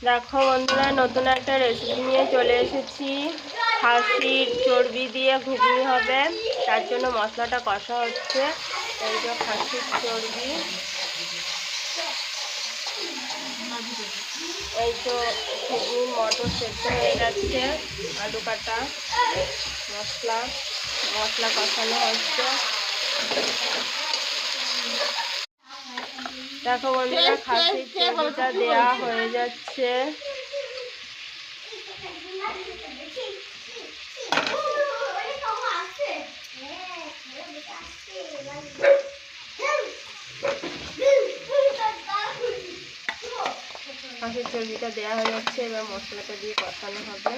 দেখো বন্ধুরা, নতুন একটা রেসিপি নিয়ে চলে এসেছি। খাসির চর্বি দিয়ে ঘুগনি হবে, তার জন্য মশলাটা কষা হচ্ছে। এই যে খাসির চর্বি, এই তো ঘুগনি মটর সেদ্ধ হয়ে গেছে, আলু কাটা, মশলা কষানো হচ্ছে। দেখো বন্ধুরা, খাসির চর্বিটা দেওয়া হয়ে যাচ্ছে। খাসির চর্বিটা দেওয়া হয়ে যাচ্ছে, এবার মশলাটা দিয়ে কষানো হবে।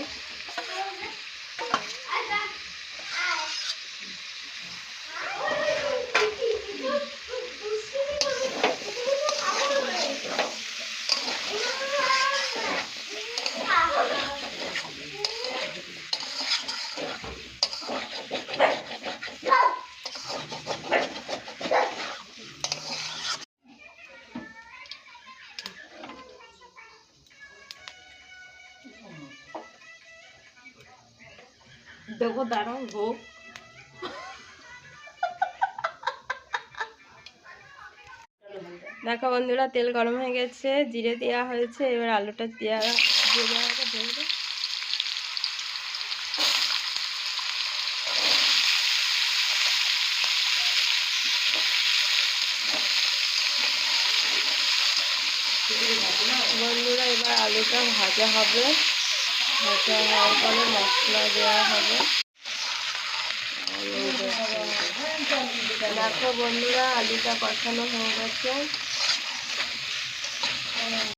দেখো দাঁড়াও হোক। দেখো বন্ধুরা, তেল গরম হয়ে গেছে, জিরে দেওয়া হয়েছে, এবার আলুটা দিয়ে দেওয়া হবে। বন্ধুরা, এবার আলুটা ভাজা হবে, ভাজা হওয়ার পরে মশলা দেওয়া হবে। দেখো বন্ধুরা, আলুটা কষানো হয়ে গেছে।